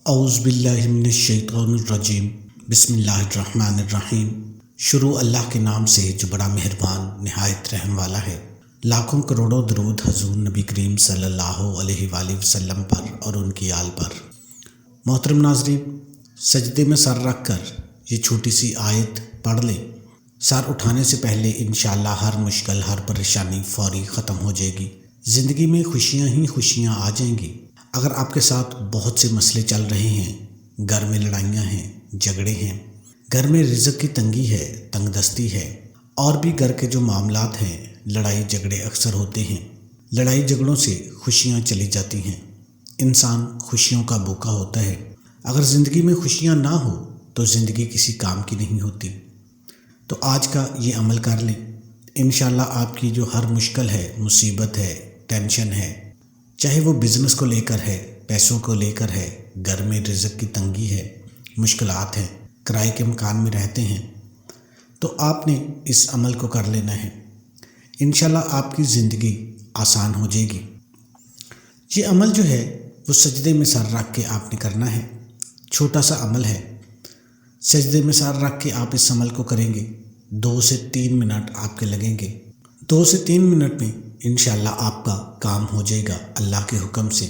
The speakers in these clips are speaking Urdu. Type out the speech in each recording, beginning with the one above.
اعوذ باللہ من الشیطان الرجیم بسم اللہ الرحمن الرحیم۔ شروع اللہ کے نام سے جو بڑا مہربان نہایت رحم والا ہے۔ لاکھوں کروڑوں درود حضور نبی کریم صلی اللہ علیہ وآلہ وسلم پر اور ان کی آل پر۔ محترم ناظرین، سجدے میں سر رکھ کر یہ چھوٹی سی آیت پڑھ لیں۔ سر اٹھانے سے پہلے انشاءاللہ ہر مشکل، ہر پریشانی فوری ختم ہو جائے گی۔ زندگی میں خوشیاں ہی خوشیاں آ جائیں گی۔ اگر آپ کے ساتھ بہت سے مسئلے چل رہے ہیں، گھر میں لڑائیاں ہیں، جھگڑے ہیں، گھر میں رزق کی تنگی ہے، تنگ دستی ہے، اور بھی گھر کے جو معاملات ہیں، لڑائی جھگڑے اکثر ہوتے ہیں۔ لڑائی جھگڑوں سے خوشیاں چلی جاتی ہیں، انسان خوشیوں کا بھوکا ہوتا ہے۔ اگر زندگی میں خوشیاں نہ ہو تو زندگی کسی کام کی نہیں ہوتی۔ تو آج کا یہ عمل کر لیں، انشاءاللہ آپ کی جو ہر مشکل ہے، مصیبت ہے، ٹینشن ہے، چاہے وہ بزنس کو لے کر ہے، پیسوں کو لے کر ہے، گھر میں رزق کی تنگی ہے، مشکلات ہیں، کرائے کے مکان میں رہتے ہیں، تو آپ نے اس عمل کو کر لینا ہے۔ انشاءاللہ آپ کی زندگی آسان ہو جائے گی۔ یہ عمل جو ہے وہ سجدے میں سر رکھ کے آپ نے کرنا ہے۔ چھوٹا سا عمل ہے، سجدے میں سر رکھ کے آپ اس عمل کو کریں گے۔ 2 سے 3 منٹ آپ کے لگیں گے۔ 2 سے 3 منٹ میں انشاءاللہ آپ کا کام ہو جائے گا اللہ کے حکم سے۔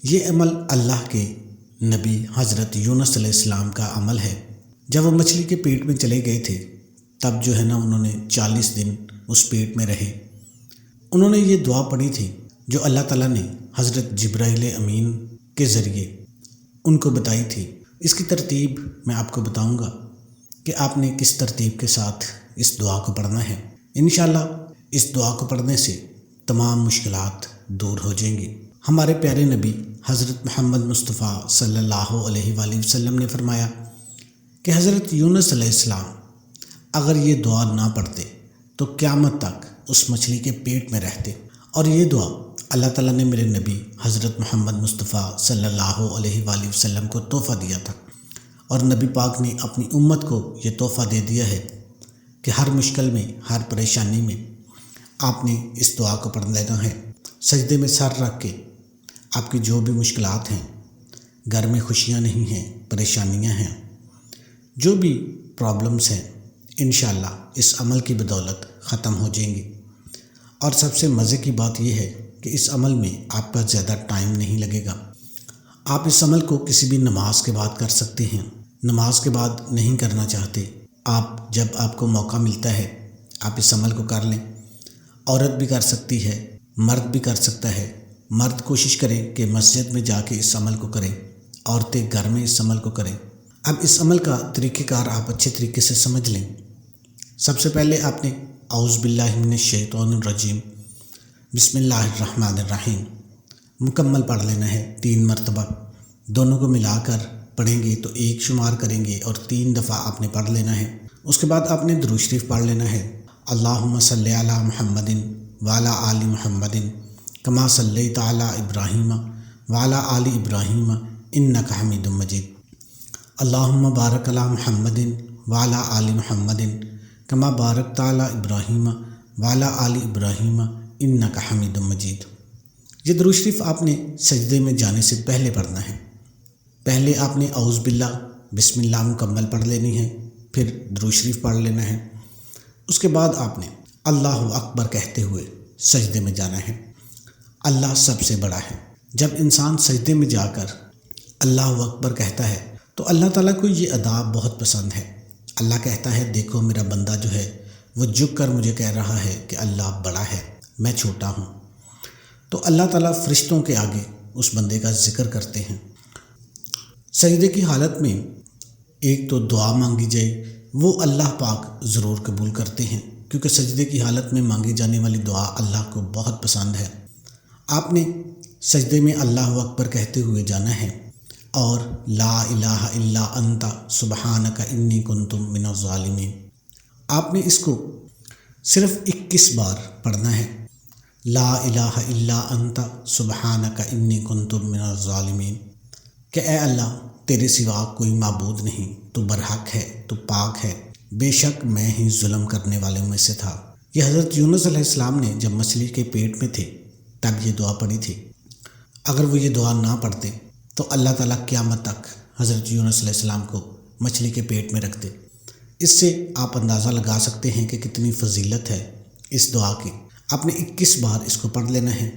یہ عمل اللہ کے نبی حضرت یونس علیہ السلام کا عمل ہے۔ جب وہ مچھلی کے پیٹ میں چلے گئے تھے، تب جو ہے نا انہوں نے 40 دن اس پیٹ میں رہے۔ انہوں نے یہ دعا پڑھی تھی جو اللہ تعالیٰ نے حضرت جبرائیل امین کے ذریعے ان کو بتائی تھی۔ اس کی ترتیب میں آپ کو بتاؤں گا کہ آپ نے کس ترتیب کے ساتھ اس دعا کو پڑھنا ہے۔ انشاءاللہ اس دعا کو پڑھنے سے تمام مشکلات دور ہو جائیں گی۔ ہمارے پیارے نبی حضرت محمد مصطفیٰ صلی اللہ علیہ وآلہ وسلم نے فرمایا کہ حضرت یونس علیہ السلام اگر یہ دعا نہ پڑھتے تو قیامت تک اس مچھلی کے پیٹ میں رہتے، اور یہ دعا اللہ تعالیٰ نے میرے نبی حضرت محمد مصطفیٰ صلی اللہ علیہ وآلہ وسلم کو تحفہ دیا تھا، اور نبی پاک نے اپنی امت کو یہ تحفہ دے دیا ہے کہ ہر مشکل میں، ہر پریشانی میں آپ نے اس دعا کو پڑھ لینا ہے۔ سجدے میں سر رکھ کے آپ کی جو بھی مشکلات ہیں، گھر میں خوشیاں نہیں ہیں، پریشانیاں ہیں، جو بھی پرابلمس ہیں، انشاءاللہ اس عمل کی بدولت ختم ہو جائیں گی۔ اور سب سے مزے کی بات یہ ہے کہ اس عمل میں آپ کا زیادہ ٹائم نہیں لگے گا۔ آپ اس عمل کو کسی بھی نماز کے بعد کر سکتے ہیں۔ نماز کے بعد نہیں کرنا چاہتے، آپ جب آپ کو موقع ملتا ہے آپ اس عمل کو کر لیں۔ عورت بھی کر سکتی ہے، مرد بھی کر سکتا ہے۔ مرد کوشش کریں کہ مسجد میں جا کے اس عمل کو کریں، عورتیں گھر میں اس عمل کو کریں۔ اب اس عمل کا طریقہ کار آپ اچھے طریقے سے سمجھ لیں۔ سب سے پہلے آپ نے اعوذ باللہ من الشیطان الرجیم بسم اللہ الرحمن الرحیم مکمل پڑھ لینا ہے 3 مرتبہ۔ دونوں کو ملا کر پڑھیں گے تو 1 شمار کریں گے اور 3 دفعہ آپ نے پڑھ لینا ہے۔ اس کے بعد آپ نے درود شریف پڑھ لینا ہے۔ اللہم صلی علی محمد وعلی آل محمد کما صلیت علی ابراہیم وعلی آل ابراہیم انک حمید مجید۔ اللہم بارک علی محمد وعلی آل محمد کما بارکت علی ابراہیم وعلی آل ابراہیم انک حمید مجید۔ یہ درود شریف آپ نے سجدے میں جانے سے پہلے پڑھنا ہے۔ پہلے آپ نے اعوذ باللہ بسم اللہ مکمل پڑھ لینی ہے، پھر درود شریف پڑھ لینا ہے۔ اس کے بعد آپ نے اللہ اکبر کہتے ہوئے سجدے میں جانا ہے۔ اللہ سب سے بڑا ہے۔ جب انسان سجدے میں جا کر اللہ اکبر کہتا ہے تو اللہ تعالیٰ کو یہ ادا بہت پسند ہے۔ اللہ کہتا ہے دیکھو میرا بندہ جو ہے وہ جھک کر مجھے کہہ رہا ہے کہ اللہ بڑا ہے، میں چھوٹا ہوں۔ تو اللہ تعالیٰ فرشتوں کے آگے اس بندے کا ذکر کرتے ہیں۔ سجدے کی حالت میں ایک تو دعا مانگی جائے، وہ اللہ پاک ضرور قبول کرتے ہیں، کیونکہ سجدے کی حالت میں مانگی جانے والی دعا اللہ کو بہت پسند ہے۔ آپ نے سجدے میں اللہ اکبر کہتے ہوئے جانا ہے اور لا الہ الا انت سبحانک انی کنت من الظالمین۔ آپ نے اس کو صرف 21 بار پڑھنا ہے۔ لا الہ الا انت سبحانک انی کنت من الظالمین، کہ اے اللہ تیرے سوا کوئی معبود نہیں، تو برحق ہے، تو پاک ہے، بے شک میں ہی ظلم کرنے والوں میں سے تھا۔ یہ حضرت یونس علیہ السلام نے جب مچھلی کے پیٹ میں تھے تب یہ دعا پڑھی تھی۔ اگر وہ یہ دعا نہ پڑھتے تو اللہ تعالیٰ قیامت تک حضرت یونس علیہ السلام کو مچھلی کے پیٹ میں رکھ دے۔ اس سے آپ اندازہ لگا سکتے ہیں کہ کتنی فضیلت ہے اس دعا کی۔ آپ نے 21 بار اس کو پڑھ لینا ہے،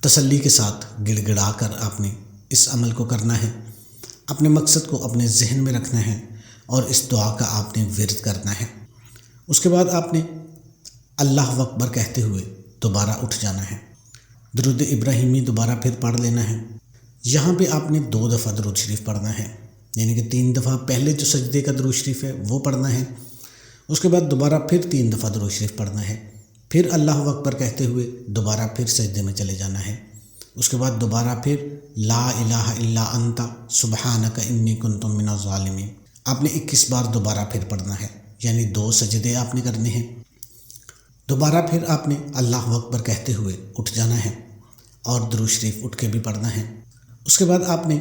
تسلی کے ساتھ گڑ گڑا کر آپ نے اس عمل کو کرنا ہے، اپنے مقصد کو اپنے ذہن میں رکھنا ہے اور اس دعا کا آپ نے ورد کرنا ہے۔ اس کے بعد آپ نے اللہ اکبر کہتے ہوئے دوبارہ اٹھ جانا ہے، درود ابراہیمی دوبارہ پھر پڑھ لینا ہے۔ یہاں پہ آپ نے 2 دفعہ درود شریف پڑھنا ہے، یعنی کہ 3 دفعہ پہلے جو سجدے کا درود شریف ہے وہ پڑھنا ہے، اس کے بعد دوبارہ پھر 3 دفعہ درود شریف پڑھنا ہے، پھر اللہ اکبر کہتے ہوئے دوبارہ پھر سجدے میں چلے جانا ہے، اس کے بعد دوبارہ پھر لا الہ الا انت سبحانک انی کنت من الظالمین آپ نے 21 بار دوبارہ پھر پڑھنا ہے، یعنی 2 سجدے آپ نے کرنے ہیں۔ دوبارہ پھر آپ نے اللہ اکبر کہتے ہوئے اٹھ جانا ہے اور درود شریف اٹھ کے بھی پڑھنا ہے۔ اس کے بعد آپ نے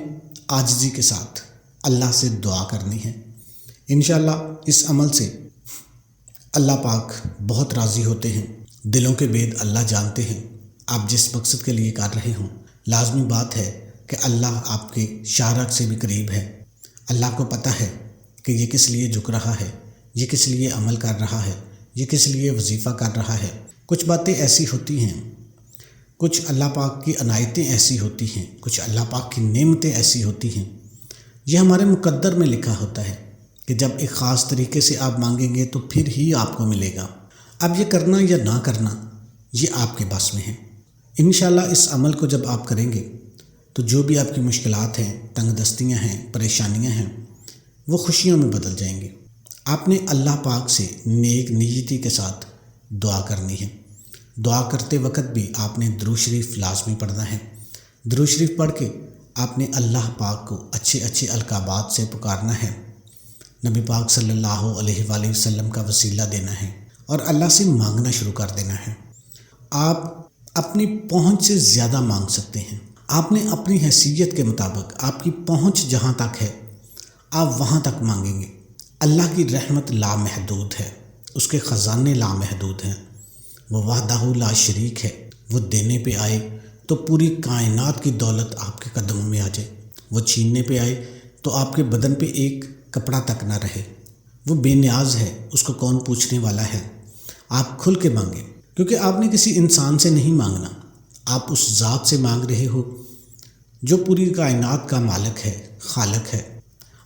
عاجزی کے ساتھ اللہ سے دعا کرنی ہے۔ انشاءاللہ اس عمل سے اللہ پاک بہت راضی ہوتے ہیں، دلوں کے بید اللہ جانتے ہیں۔ آپ جس مقصد کے لیے کر رہے ہوں، لازمی بات ہے کہ اللہ آپ کے شارک سے بھی قریب ہے۔ اللہ کو پتہ ہے کہ یہ کس لیے جھک رہا ہے، یہ کس لیے عمل کر رہا ہے، یہ کس لیے وظیفہ کر رہا ہے۔ کچھ باتیں ایسی ہوتی ہیں، کچھ اللہ پاک کی عنایتیں ایسی ہوتی ہیں، کچھ اللہ پاک کی نعمتیں ایسی ہوتی ہیں، یہ ہمارے مقدر میں لکھا ہوتا ہے کہ جب ایک خاص طریقے سے آپ مانگیں گے تو پھر ہی آپ کو ملے گا۔ اب یہ کرنا یا نہ کرنا یہ آپ کے بس میں ہے۔ انشاءاللہ اس عمل کو جب آپ کریں گے تو جو بھی آپ کی مشکلات ہیں، تنگ دستیاں ہیں، پریشانیاں ہیں، وہ خوشیوں میں بدل جائیں گے۔ آپ نے اللہ پاک سے نیک نیتی کے ساتھ دعا کرنی ہے۔ دعا کرتے وقت بھی آپ نے درود شریف لازمی پڑھنا ہے۔ درود شریف پڑھ کے آپ نے اللہ پاک کو اچھے اچھے القابات سے پکارنا ہے، نبی پاک صلی اللہ علیہ وآلہ وسلم کا وسیلہ دینا ہے اور اللہ سے مانگنا شروع کر دینا ہے۔ آپ اپنی پہنچ سے زیادہ مانگ سکتے ہیں۔ آپ نے اپنی حیثیت کے مطابق، آپ کی پہنچ جہاں تک ہے آپ وہاں تک مانگیں گے۔ اللہ کی رحمت لامحدود ہے، اس کے خزانے لامحدود ہیں، وہ وحدہ لا شریک ہے۔ وہ دینے پہ آئے تو پوری کائنات کی دولت آپ کے قدموں میں آ جائے، وہ چھیننے پہ آئے تو آپ کے بدن پہ ایک کپڑا تک نہ رہے۔ وہ بے نیاز ہے، اس کو کون پوچھنے والا ہے۔ آپ کھل کے مانگیں، کیونکہ آپ نے کسی انسان سے نہیں مانگنا، آپ اس ذات سے مانگ رہے ہو جو پوری کائنات کا مالک ہے، خالق ہے۔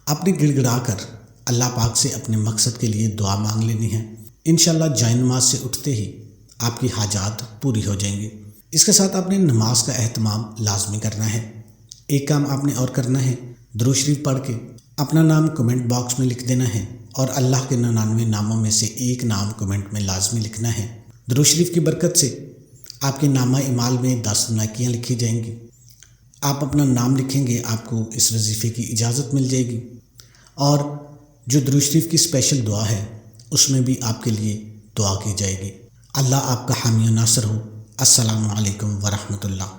آپ نے گڑ گڑا کر اللہ پاک سے اپنے مقصد کے لیے دعا مانگ لینی ہے۔ انشاءاللہ جائے نماز سے اٹھتے ہی آپ کی حاجات پوری ہو جائیں گی۔ اس کے ساتھ آپ نے نماز کا اہتمام لازمی کرنا ہے۔ ایک کام آپ نے اور کرنا ہے، درود شریف پڑھ کے اپنا نام کمنٹ باکس میں لکھ دینا ہے اور اللہ کے 99 ناموں میں سے ایک نام کمنٹ میں لازمی لکھنا ہے۔ درود شریف کی برکت سے آپ کے نامہ اعمال میں 10 نیکیاں لکھی جائیں گی۔ آپ اپنا نام لکھیں گے، آپ کو اس وظیفے کی اجازت مل جائے گی، اور جو درود شریف کی اسپیشل دعا ہے اس میں بھی آپ کے لیے دعا کی جائے گی۔ اللہ آپ کا حامی و ناصر ہو۔ السلام علیکم ورحمۃ اللہ۔